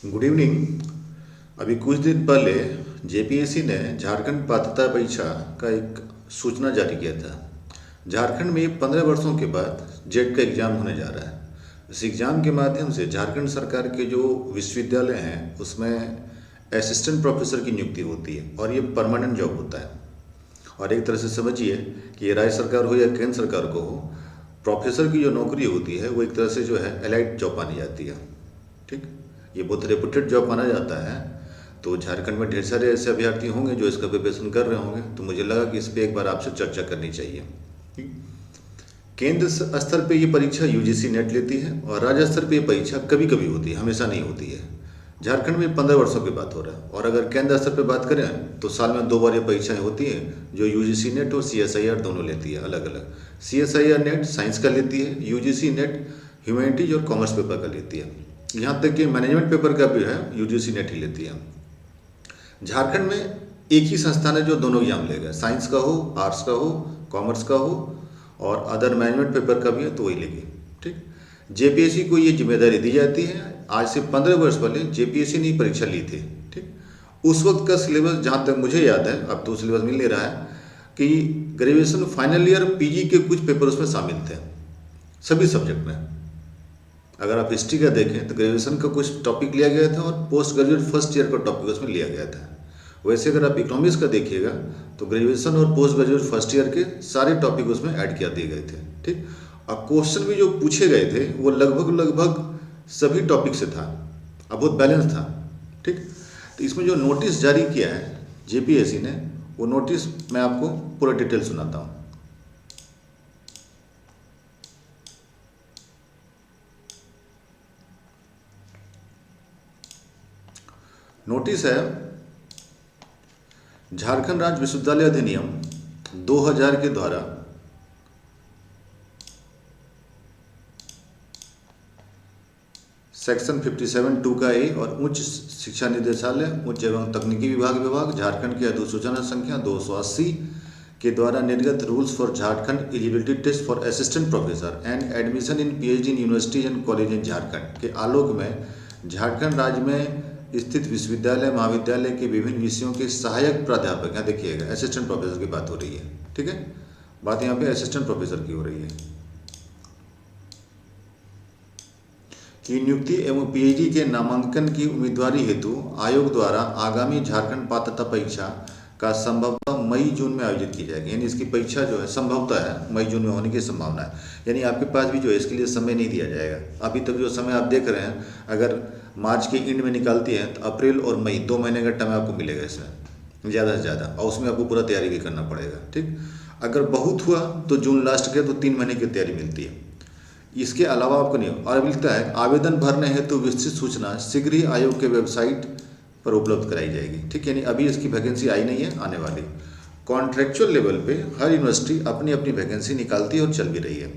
Good evening. अभी कुछ दिन पहले जेपीएससी ने झारखंड पात्रता परीक्षा का एक सूचना जारी किया था। झारखंड में 15 वर्षों के बाद जेट का एग्ज़ाम होने जा रहा है। इस एग्ज़ाम के माध्यम से झारखंड सरकार के जो विश्वविद्यालय हैं उसमें असिस्टेंट प्रोफेसर की नियुक्ति होती है और ये परमानेंट जॉब होता है। और एक तरह से समझिए कि ये राज्य सरकार हो या केंद्र सरकार को हो, प्रोफेसर की जो नौकरी होती है वो एक तरह से जो है एलाइड जॉब मानी जाती है। ठीक, ये बहुत रेपुटेड जॉब माना जाता है। तो झारखंड में ढेर सारे ऐसे अभ्यर्थी होंगे जो इसका प्रिपरेशन कर रहे होंगे, तो मुझे लगा कि इस पर एक बार आपसे चर्चा करनी चाहिए। ठीक? केंद्र स्तर पे ये परीक्षा यूजीसी नेट लेती है और राज्य स्तर पे ये परीक्षा कभी कभी होती है, हमेशा नहीं होती है। झारखंड में 15 वर्षों की बात हो रहा है और अगर केंद्र स्तर पे बात करें तो साल में 2 बार ये परीक्षाएं होती हैं जो यूजीसी नेट और सीएसआईआर दोनों लेती है अलग अलग। सीएसआईआर नेट साइंस का लेती है, यूजीसी नेट ह्यूमैनिटीज और कॉमर्स पेपर का लेती है। यहाँ तक कि मैनेजमेंट पेपर का भी है यूजीसी नेट ही लेती है। झारखंड में एक ही संस्थान है जो दोनों एग्जाम लेगा, साइंस का हो, आर्ट्स का हो, कॉमर्स का हो और अदर मैनेजमेंट पेपर का भी है तो वही लेगी। ठीक, जेपीएससी को ये जिम्मेदारी दी जाती है। आज से 15 वर्ष पहले जेपीएससी ने परीक्षा ली थी। ठीक, उस वक्त का सिलेबस जहाँ तक मुझे याद है, अब तो सिलेबस मिल नहीं रहा है, कि ग्रेजुएशन फाइनल ईयर पीजी के कुछ पेपर उसमें शामिल थे सभी सब्जेक्ट में। अगर आप हिस्ट्री का देखें तो ग्रेजुएशन का कुछ टॉपिक लिया गया था और पोस्ट ग्रेजुएट फर्स्ट ईयर का टॉपिक उसमें लिया गया था। वैसे अगर आप इकोनॉमिक्स का देखिएगा तो ग्रेजुएशन और पोस्ट ग्रेजुएट फर्स्ट ईयर के सारे टॉपिक उसमें ऐड कर दिए गए थे। ठीक, और क्वेश्चन भी जो पूछे गए थे वो लगभग सभी टॉपिक से था, अब बहुत बैलेंस था। ठीक, तो इसमें जो नोटिस जारी किया है जेपीएससी ने, वो नोटिस मैं आपको पूरा डिटेल सुनाता हूँ। नोटिस है झारखंड राज्य विश्वविद्यालय अधिनियम 2000 के द्वारा सेक्शन 57(2) का ए और उच्च शिक्षा निदेशालय उच्च एवं तकनीकी विभाग झारखंड के अधिसूचना संख्या 280 के द्वारा निर्गत rules for Jharkhand eligibility test for assistant professor and admission in PhD in universities and college in Jharkhand के आलोक में झारखंड राज्य में स्थित विश्वविद्यालय महाविद्यालय के विभिन्न विषयों के सहायक प्राध्यापक, यहाँ देखिएगा असिस्टेंट प्रोफेसर की बात हो रही है। ठीक है, बात यहाँ पे असिस्टेंट प्रोफेसर की हो रही है की नियुक्ति एवं पीएचडी के नामांकन की उम्मीदवारी हेतु आयोग द्वारा आगामी झारखंड पात्रता परीक्षा का संभवतः मई जून में आयोजित की जाएगी। यानी इसकी परीक्षा जो है संभवतः है मई जून में होने की संभावना है। यानी आपके पास भी जो है इसके लिए समय नहीं दिया जाएगा। अभी तक जो समय आप देख रहे हैं, अगर मार्च के एंड में निकालती हैं तो अप्रैल और मई 2 महीने का टाइम आपको मिलेगा इसमें ज़्यादा से ज़्यादा, और उसमें आपको पूरा तैयारी भी करना पड़ेगा। ठीक, अगर बहुत हुआ तो जून लास्ट के तो 3 महीने की तैयारी मिलती है। इसके अलावा आपको नहीं और मिलता है आवेदन भरने हेतु विस्तृत सूचना शीघ्र ही आयोग के वेबसाइट पर उपलब्ध कराई जाएगी। ठीक, यानी अभी इसकी वैकेंसी आई नहीं है, आने वाली। कॉन्ट्रेक्चुअल लेवल पे हर यूनिवर्सिटी अपनी अपनी वैकेंसी निकालती है और चल भी रही है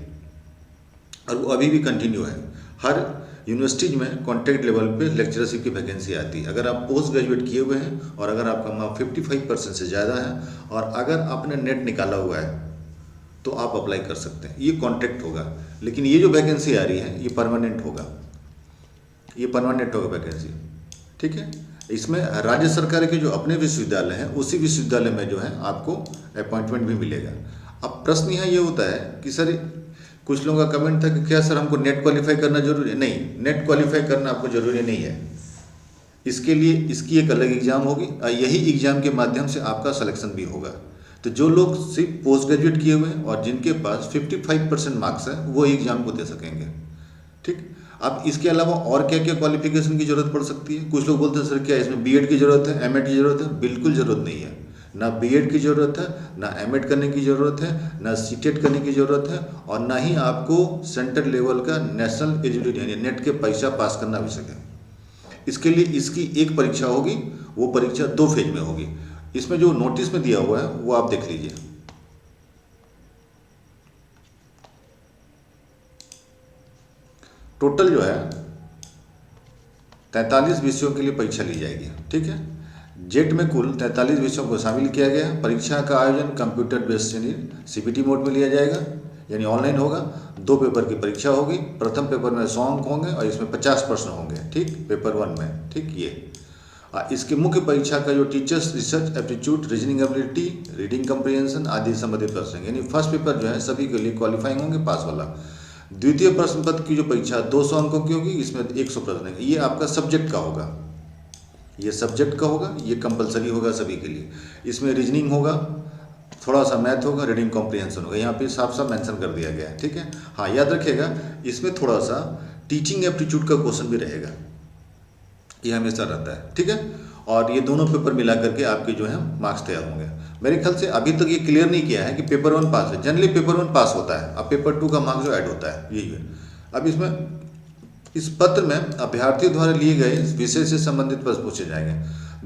और वो अभी भी कंटिन्यू है। हर यूनिवर्सिटीज में कॉन्ट्रैक्ट लेवल पे लेक्चरशिप की वैकेंसी आती है। अगर आप पोस्ट ग्रेजुएट किए हुए हैं और अगर आपका मार्क 55% से ज़्यादा है और अगर आपने नेट निकाला हुआ है तो आप अप्लाई कर सकते हैं। ये कॉन्ट्रैक्ट होगा, लेकिन ये जो वैकेंसी आ रही है ये परमानेंट होगा, ये परमानेंट होगा वैकेंसी। ठीक है, इसमें राज्य सरकार के जो अपने विश्वविद्यालय हैं उसी विश्वविद्यालय में जो है आपको अपॉइंटमेंट भी मिलेगा। अब प्रश्न यहाँ ये होता है कि सर, कुछ लोगों का कमेंट था कि क्या सर हमको नेट क्वालिफाई करना जरूरी है? नहीं, नेट क्वालिफाई करना आपको जरूरी नहीं है। इसके लिए इसकी एक अलग एग्ज़ाम होगी और यही एग्ज़ाम के माध्यम से आपका सिलेक्शन भी होगा। तो जो लोग सिर्फ पोस्ट ग्रेजुएट किए हुए हैं और जिनके पास 55% मार्क्स है वो एग्ज़ाम को दे सकेंगे। ठीक, अब इसके अलावा और क्या क्या क्वालिफिकेशन की ज़रूरत पड़ सकती है? कुछ लोग बोलते हैं सर क्या इसमें बीएड की ज़रूरत है, एमएड की ज़रूरत है? बिल्कुल ज़रूरत नहीं है। ना बीएड की ज़रूरत है, ना एमएड करने की ज़रूरत है, ना सीटेट करने की ज़रूरत है और ना ही आपको सेंट्रल लेवल का नेशनल एलिजिबिलिटी यानी नेट के परीक्षा पास करना आवश्यक है। इसके लिए इसकी एक परीक्षा होगी, वो परीक्षा 2 फेज में होगी। इसमें जो नोटिस में दिया हुआ है वो आप देख लीजिए। टोटल जो है 43 विषयों के लिए परीक्षा ली जाएगी। ठीक है, जेट में कुल 43 विषयों को शामिल किया गया। परीक्षा का आयोजन कंप्यूटर बेस्ड यानी सीपीटी मोड में लिया जाएगा। यानी ऑनलाइन होगा। 2 पेपर की परीक्षा होगी। प्रथम पेपर में 100 अंक होंगे और इसमें 50 प्रश्न होंगे, ठीक, पेपर 1 में, ठीक। ये इसकी मुख्य परीक्षा का जो teachers research aptitude, reasoning ability, reading comprehension आदि संबंधित प्रश्न, यानी फर्स्ट पेपर जो है सभी के लिए क्वालिफाइंग होंगे, पास वाला। द्वितीय प्रश्न पत्र की जो परीक्षा 200 अंकों की होगी, इसमें 100 प्रश्न है। ये आपका सब्जेक्ट का होगा, ये सब्जेक्ट का होगा, ये कंपलसरी होगा सभी के लिए। इसमें रीजनिंग होगा, थोड़ा सा मैथ होगा, रीडिंग कॉम्प्रीहेंशन होगा, यहाँ पे साफ साफ मेंशन कर दिया गया है, ठीक है। हाँ, याद रखिएगा इसमें थोड़ा सा टीचिंग एप्टीट्यूड का क्वेश्चन भी रहेगा, ये हमेशा रहता है, ठीक है। और ये दोनों पेपर मिला करके आपके जो है मार्क्स तैयार होंगे। मेरे ख्याल से अभी तक ये क्लियर नहीं किया है कि पेपर 1 पास है। जनरली पेपर 1 पास होता है, अब पेपर 2 का मार्क्स जो ऐड होता है, यही है। अब इसमें इस पत्र में अभ्यर्थियों द्वारा लिए गए विषय से संबंधित प्रश्न पूछे जाएंगे।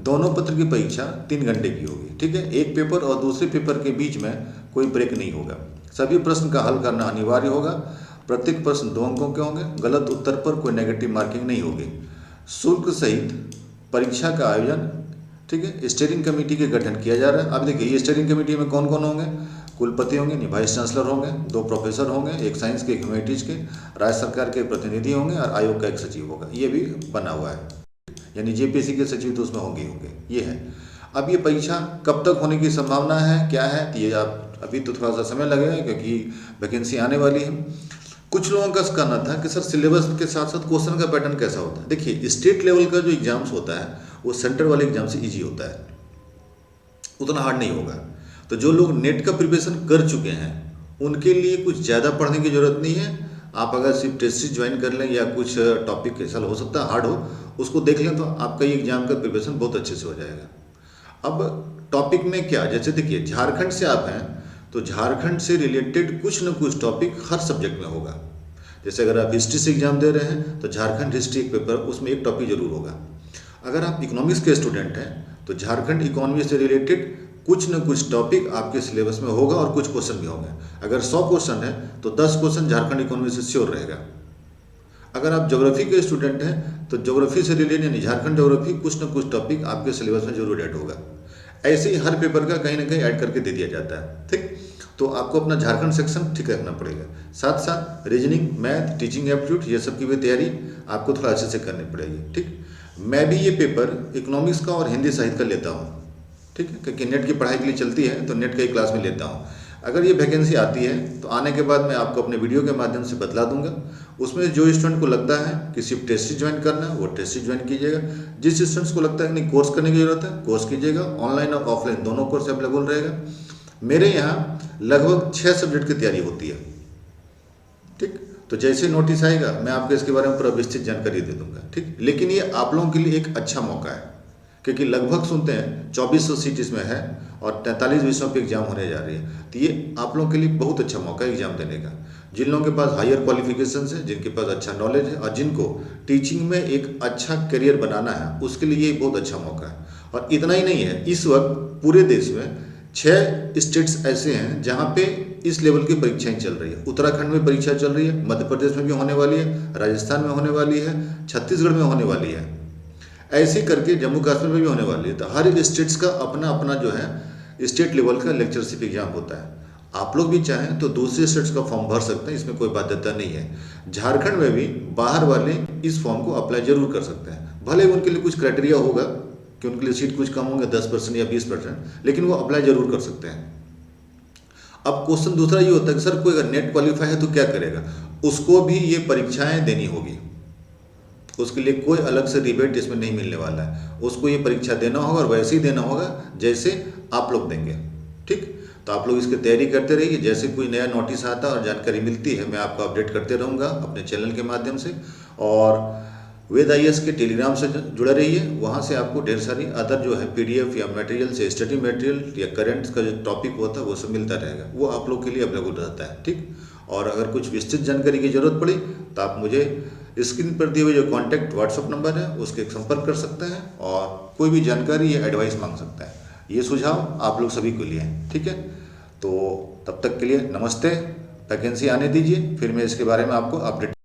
दोनों पत्र की परीक्षा 3 घंटे की होगी, ठीक है। एक पेपर और दूसरे पेपर के बीच में कोई ब्रेक नहीं होगा। सभी प्रश्न का हल करना अनिवार्य होगा। प्रत्येक प्रश्न 2 अंकों के होंगे। गलत उत्तर पर कोई नेगेटिव मार्किंग नहीं होगी। शुल्क सहित परीक्षा का आयोजन, ठीक है, स्टीयरिंग कमेटी के गठन किया जा रहा है। अब देखिए ये स्टीयरिंग कमेटी में कौन कौन होंगे? कुलपति होंगे, वाइस चांसलर होंगे, 2 प्रोफेसर होंगे, एक साइंस के, एक ह्यूमैनिटीज के, राज्य सरकार के प्रतिनिधि होंगे और आयोग का एक सचिव होगा। ये भी बना हुआ है, यानी जेपीएससी के सचिव तो उसमें होंगे ही होंगे। ये है। अब ये परीक्षा कब तक होने की संभावना है, क्या है, ये आप अभी तो थोड़ा सा समय लगेगा क्योंकि वैकेंसी आने वाली है। कुछ लोगों का कहना था कि सर सिलेबस के साथ साथ क्वेश्चन का पैटर्न कैसा होता है। देखिए स्टेट लेवल का जो एग्जाम्स होता है वो सेंटर वाले एग्जाम से ईजी होता है, उतना हार्ड नहीं होगा। तो जो लोग नेट का प्रिपरेशन कर चुके हैं उनके लिए कुछ ज़्यादा पढ़ने की ज़रूरत नहीं है। आप अगर सिर्फ टेस्ट सीरीज ज्वाइन कर लें या कुछ टॉपिक ऐसा हो सकता है हार्ड हो, उसको देख लें तो आपका ये एग्जाम का प्रिपरेशन बहुत अच्छे से हो जाएगा। अब टॉपिक में क्या, जैसे देखिए झारखंड से आप हैं तो झारखंड से रिलेटेड कुछ न कुछ टॉपिक हर सब्जेक्ट में होगा। जैसे अगर आप हिस्ट्री से एग्जाम दे रहे हैं तो झारखंड हिस्ट्री एक पेपर, उसमें एक टॉपिक जरूर होगा। अगर आप इकोनॉमिक्स के स्टूडेंट हैं तो झारखंड इकोनॉमी से रिलेटेड कुछ न कुछ टॉपिक आपके सिलेबस में होगा और कुछ क्वेश्चन भी होंगे। अगर 100 क्वेश्चन है तो 10 क्वेश्चन झारखंड इकोनॉमी से श्योर रहेगा। अगर आप ज्योग्राफी के स्टूडेंट हैं तो ज्योग्राफी से रिलेटेड यानी झारखंड ज्योग्राफी कुछ न कुछ टॉपिक आपके सिलेबस में जरूर ऐड होगा। ऐसे ही हर पेपर का कहीं ना कहीं ऐड करके दे दिया जाता है, ठीक। तो आपको अपना झारखंड सेक्शन ठीक रखना पड़ेगा। साथ साथ रीजनिंग, मैथ, टीचिंग एप्टीट्यूड ये सब की भी तैयारी आपको थोड़ा अच्छे से करनी पड़ेगी, ठीक। मैं भी ये पेपर इकोनॉमिक्स का और हिंदी साहित्य का लेता हूँ, ठीक है, क्योंकि नेट की पढ़ाई के लिए चलती है तो नेट का ही क्लास में लेता हूँ। अगर ये वैकेंसी आती है तो आने के बाद मैं आपको अपने वीडियो के माध्यम से बतला दूंगा। उसमें जो स्टूडेंट को लगता है कि सिर्फ टेस्ट सीरीज ज्वाइन करना है वो टेस्ट सीरीज ज्वाइन कीजिएगा। जिस स्टूडेंट्स को लगता है कि नहीं कोर्स करने की जरूरत है कोर्स कीजिएगा। ऑनलाइन और ऑफलाइन दोनों कोर्स अवेलेबल रहेगा। मेरे यहाँ लगभग 6 सब्जेक्ट की तैयारी होती है, ठीक। तो जैसे नोटिस आएगा मैं आपको इसके बारे में पूरा विस्तृत जानकारी दे दूंगा, ठीक। लेकिन ये आप लोगों के लिए एक अच्छा मौका है क्योंकि लगभग सुनते हैं 2400 सीट इसमें है और 43 विषयों पे एग्जाम होने जा रही है। तो ये आप लोगों के लिए बहुत अच्छा मौका है एग्जाम देने का। जिन लोगों के पास हायर क्वालिफिकेशन है, जिनके पास अच्छा नॉलेज है और जिनको टीचिंग में एक अच्छा करियर बनाना है उसके लिए ये बहुत अच्छा मौका है। और इतना ही नहीं है, इस वक्त पूरे देश में 6 स्टेट्स ऐसे हैं जहाँ पे इस लेवल की परीक्षाएं चल रही है। उत्तराखंड में परीक्षा चल रही है, मध्य प्रदेश में भी होने वाली है, राजस्थान में होने वाली है, छत्तीसगढ़ में होने वाली है, ऐसे करके जम्मू कश्मीर में भी होने वाली है। तो हर स्टेट्स का अपना अपना जो है स्टेट लेवल का लेक्चरशिप एग्जाम होता है। आप लोग भी चाहें तो दूसरे स्टेट्स का फॉर्म भर सकते हैं, इसमें कोई बाध्यता नहीं है। झारखंड में भी बाहर वाले इस फॉर्म को अप्लाई जरूर कर सकते हैं। भले उनके लिए कुछ क्राइटेरिया होगा कि उनके लिए सीट कुछ कम होंगे 10% या 20%, लेकिन वो अप्लाई जरूर कर सकते हैं। अब क्वेश्चन दूसरा ये होता है कि सर कोई अगर नेट क्वालिफाई है तो क्या करेगा? उसको भी ये परीक्षाएं देनी होगी, उसके लिए कोई अलग से रिबेट इसमें नहीं मिलने वाला है। उसको ये परीक्षा देना होगा और वैसे ही देना होगा जैसे आप लोग देंगे, ठीक। तो आप लोग इसकी तैयारी करते रहिए। जैसे कोई नया नोटिस आता और जानकारी मिलती है मैं आपको अपडेट करते रहूँगा अपने चैनल के माध्यम से। और वेद IAS के टेलीग्राम से जुड़े रहिए, वहाँ से आपको ढेर सारी अदर जो है PDF या मटेरियल से स्टडी मटेरियल या करंट का जो टॉपिक होता है वो सब मिलता रहेगा, वो आप लोग के लिए अवेलेबल रहता है, ठीक। और अगर कुछ विस्तृत जानकारी की जरूरत पड़ी तो आप मुझे स्क्रीन पर दिए हुए जो कॉन्टैक्ट व्हाट्सअप नंबर है उसके संपर्क कर सकते हैं और कोई भी जानकारी या एडवाइस मांग सकते हैं। ये सुझाव आप लोग सभी के लिए है, ठीक है। तो तब तक के लिए नमस्ते। वैकेंसी आने दीजिए, फिर मैं इसके बारे में आपको अपडेट